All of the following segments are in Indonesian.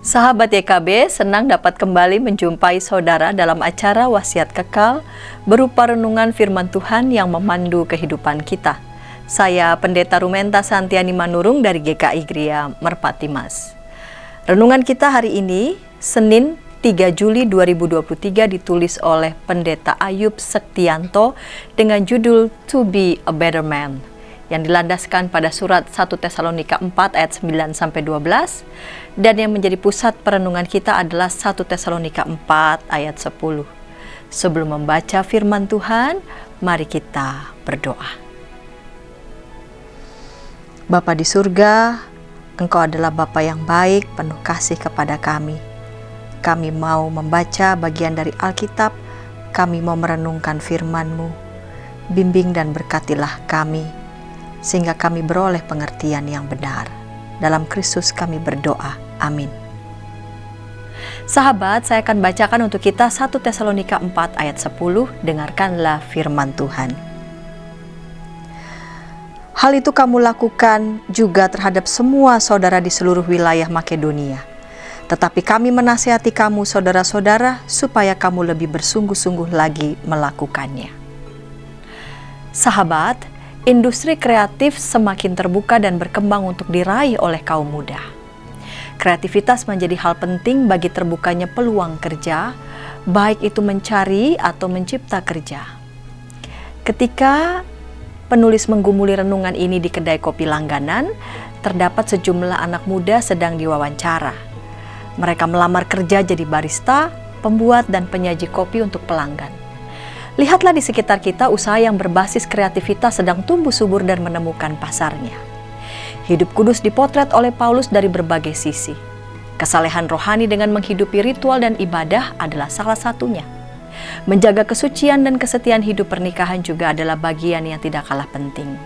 Sahabat YKB, senang dapat kembali menjumpai saudara dalam acara Wasiat Kekal berupa renungan firman Tuhan yang memandu kehidupan kita. Saya Pendeta Rumenta Santiani Manurung dari GKI Gria Merpati Mas. Renungan kita hari ini, Senin 3 Juli 2023 ditulis oleh Pendeta Ayub Sektianto dengan judul To Be a Better Man, yang dilandaskan pada surat 1 Tesalonika 4 ayat 9-12 dan yang menjadi pusat perenungan kita adalah 1 Tesalonika 4 ayat 10. Sebelum membaca firman Tuhan, mari kita berdoa. Bapa di surga, Engkau adalah Bapa yang baik, penuh kasih kepada kami. Kami mau membaca bagian dari Alkitab, kami mau merenungkan firman-Mu. Bimbing dan berkatilah kami, sehingga kami beroleh pengertian yang benar. Dalam Kristus kami berdoa. Amin. Sahabat, saya akan bacakan untuk kita 1 Tesalonika 4 ayat 10. Dengarkanlah firman Tuhan. Hal itu kamu lakukan juga terhadap semua saudara di seluruh wilayah Makedonia. Tetapi kami menasihati kamu saudara-saudara supaya kamu lebih bersungguh-sungguh lagi melakukannya. Sahabat, industri kreatif semakin terbuka dan berkembang untuk diraih oleh kaum muda. Kreativitas menjadi hal penting bagi terbukanya peluang kerja, baik itu mencari atau mencipta kerja. Ketika penulis menggumuli renungan ini di kedai kopi langganan, terdapat sejumlah anak muda sedang diwawancara. Mereka melamar kerja jadi barista, pembuat dan penyaji kopi untuk pelanggan. Lihatlah di sekitar kita usaha yang berbasis kreativitas sedang tumbuh subur dan menemukan pasarnya. Hidup kudus dipotret oleh Paulus dari berbagai sisi. Kesalehan rohani dengan menghidupi ritual dan ibadah adalah salah satunya. Menjaga kesucian dan kesetiaan hidup pernikahan juga adalah bagian yang tidak kalah penting.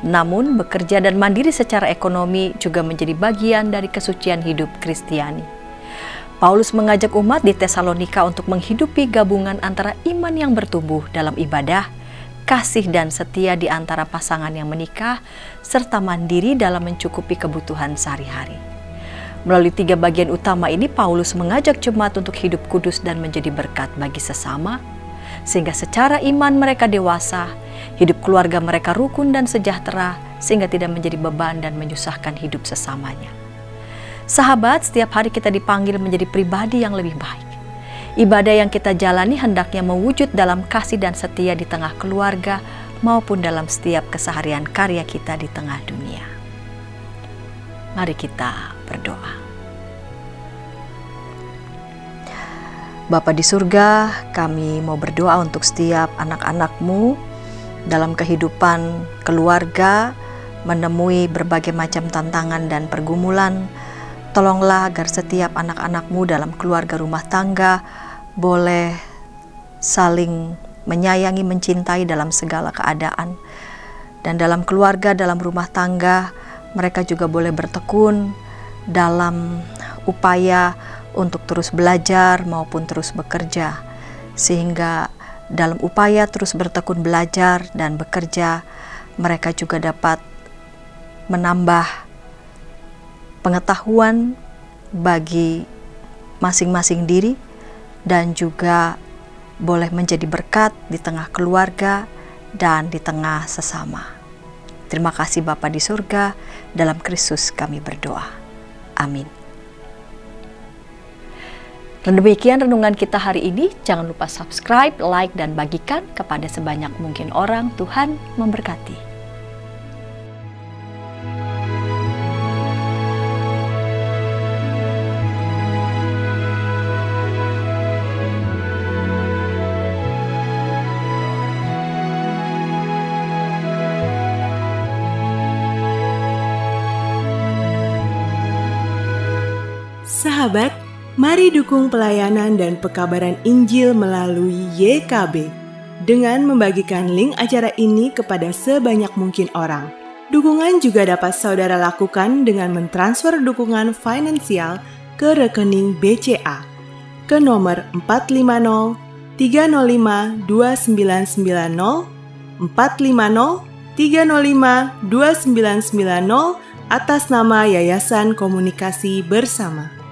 Namun, bekerja dan mandiri secara ekonomi juga menjadi bagian dari kesucian hidup Kristiani. Paulus mengajak umat di Tesalonika untuk menghidupi gabungan antara iman yang bertumbuh dalam ibadah, kasih dan setia di antara pasangan yang menikah, serta mandiri dalam mencukupi kebutuhan sehari-hari. Melalui 3 bagian utama ini, Paulus mengajak jemaat untuk hidup kudus dan menjadi berkat bagi sesama, sehingga secara iman mereka dewasa, hidup keluarga mereka rukun dan sejahtera, sehingga tidak menjadi beban dan menyusahkan hidup sesamanya. Sahabat, setiap hari kita dipanggil menjadi pribadi yang lebih baik. Ibadah yang kita jalani hendaknya mewujud dalam kasih dan setia di tengah keluarga maupun dalam setiap keseharian karya kita di tengah dunia. Mari kita berdoa. Bapa di surga, kami mau berdoa untuk setiap anak-anak-Mu dalam kehidupan keluarga, menemui berbagai macam tantangan dan pergumulan. Tolonglah agar setiap anak-anak-Mu dalam keluarga rumah tangga boleh saling menyayangi, mencintai dalam segala keadaan. Dan dalam keluarga, dalam rumah tangga, mereka juga boleh bertekun dalam upaya untuk terus belajar maupun terus bekerja. Sehingga dalam upaya terus bertekun belajar dan bekerja, mereka juga dapat menambah pengetahuan bagi masing-masing diri dan juga boleh menjadi berkat di tengah keluarga dan di tengah sesama. Terima kasih Bapa di surga, dalam Kristus kami berdoa. Amin. Dan demikian renungan kita hari ini. Jangan lupa subscribe, like, dan bagikan kepada sebanyak mungkin orang. Tuhan memberkati. Sahabat, mari dukung pelayanan dan pekabaran Injil melalui YKB dengan membagikan link acara ini kepada sebanyak mungkin orang. Dukungan juga dapat saudara lakukan dengan mentransfer dukungan finansial ke rekening BCA ke nomor 450 305 2990 450 305 2990 atas nama Yayasan Komunikasi Bersama.